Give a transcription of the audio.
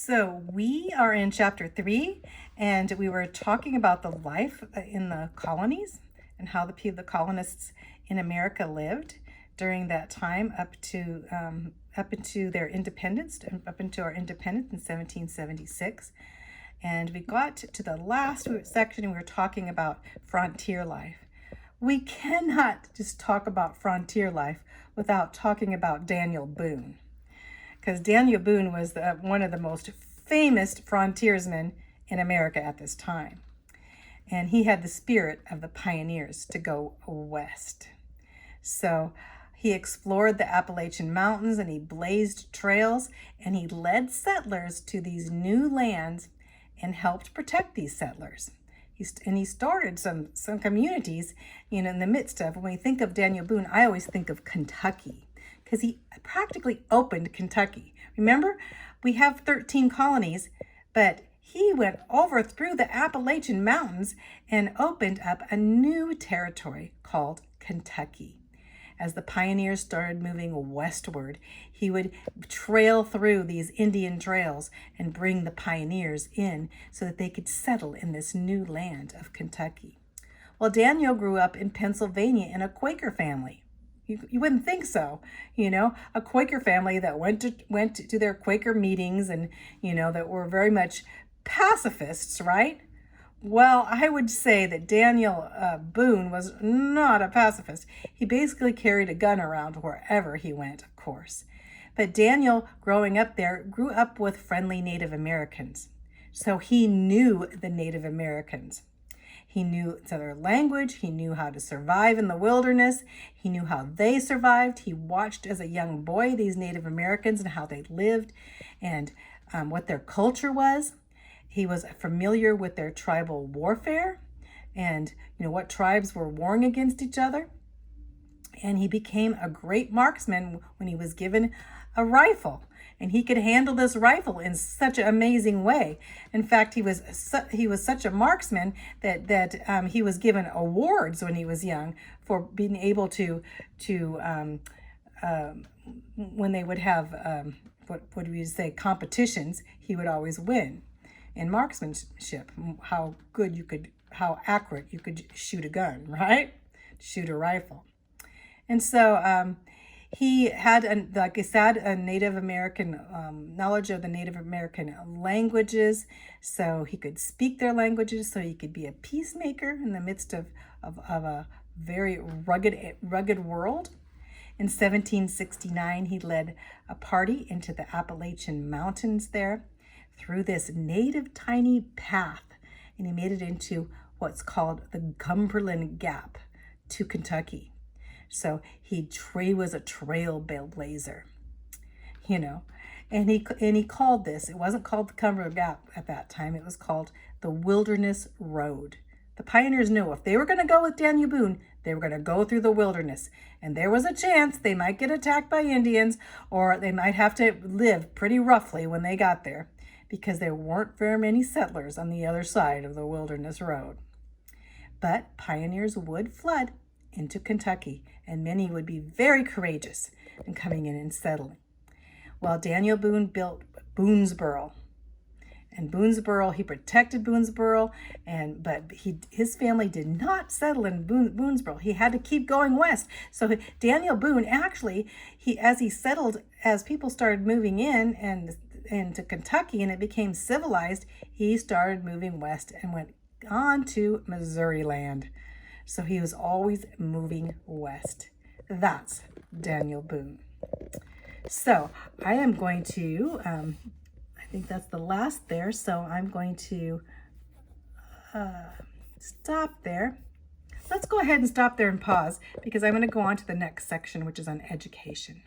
So we are in chapter 3, and we were talking about the life in the colonies and how the colonists in America lived during that time up into their independence, up into our independence in 1776. And we got to the last section, and we were talking about frontier life. We cannot just talk about frontier life without talking about Daniel Boone, because Daniel Boone was one of the most famous frontiersmen in America at this time. And he had the spirit of the pioneers to go west. So he explored the Appalachian Mountains, and he blazed trails, and he led settlers to these new lands and helped protect these settlers. He started some communities, in the midst of, when we think of Daniel Boone, I always think of Kentucky, because he practically opened Kentucky. Remember, we have 13 colonies, but he went over through the Appalachian Mountains and opened up a new territory called Kentucky. As the pioneers started moving westward, he would trail through these Indian trails and bring the pioneers in so that they could settle in this new land of Kentucky. Well, Daniel grew up in Pennsylvania in a Quaker family. You wouldn't think so, a Quaker family that went to their Quaker meetings and, that were very much pacifists, right? Well, I would say that Daniel Boone was not a pacifist. He basically carried a gun around wherever he went, of course. But Daniel, growing up there, grew up with friendly Native Americans. So he knew the Native Americans. He knew their language. He knew how to survive in the wilderness. He knew how they survived. He watched as a young boy these Native Americans and how they lived and what their culture was. He was familiar with their tribal warfare and, what tribes were warring against each other. And he became a great marksman when he was given a rifle. And he could handle this rifle in such an amazing way. In fact, he was such a marksman that he was given awards when he was young for being able to when they would have, what do we say, competitions, he would always win. In marksmanship, how accurate you could shoot a gun, right? Shoot a rifle. And so he had, like I said, a Native American knowledge of the Native American languages, so he could speak their languages, so he could be a peacemaker in the midst of a very rugged world. In 1769, he led a party into the Appalachian Mountains there, through this native tiny path, and he made it into what's called the Cumberland Gap to Kentucky. So he was a trailblazer, and he called this, it wasn't called the Cumberland Gap at that time, it was called the Wilderness Road. The pioneers knew if they were going to go with Daniel Boone, they were going to go through the wilderness, and there was a chance they might get attacked by Indians, or they might have to live pretty roughly when they got there, because there weren't very many settlers on the other side of the Wilderness Road. But pioneers would flood into Kentucky, and many would be very courageous in coming in and settling. Well, Daniel Boone built Boonesboro. And Boonesboro, he protected Boonesboro, but his family did not settle in Boonesboro. He had to keep going west. So Daniel Boone actually, as people started moving in and into Kentucky and it became civilized, he started moving west and went on to Missouri land. So he was always moving west. That's Daniel Boone. So I am going to, I think that's the last there. So I'm going to stop there. Let's go ahead and stop there and pause, because I'm going to go on to the next section, which is on education.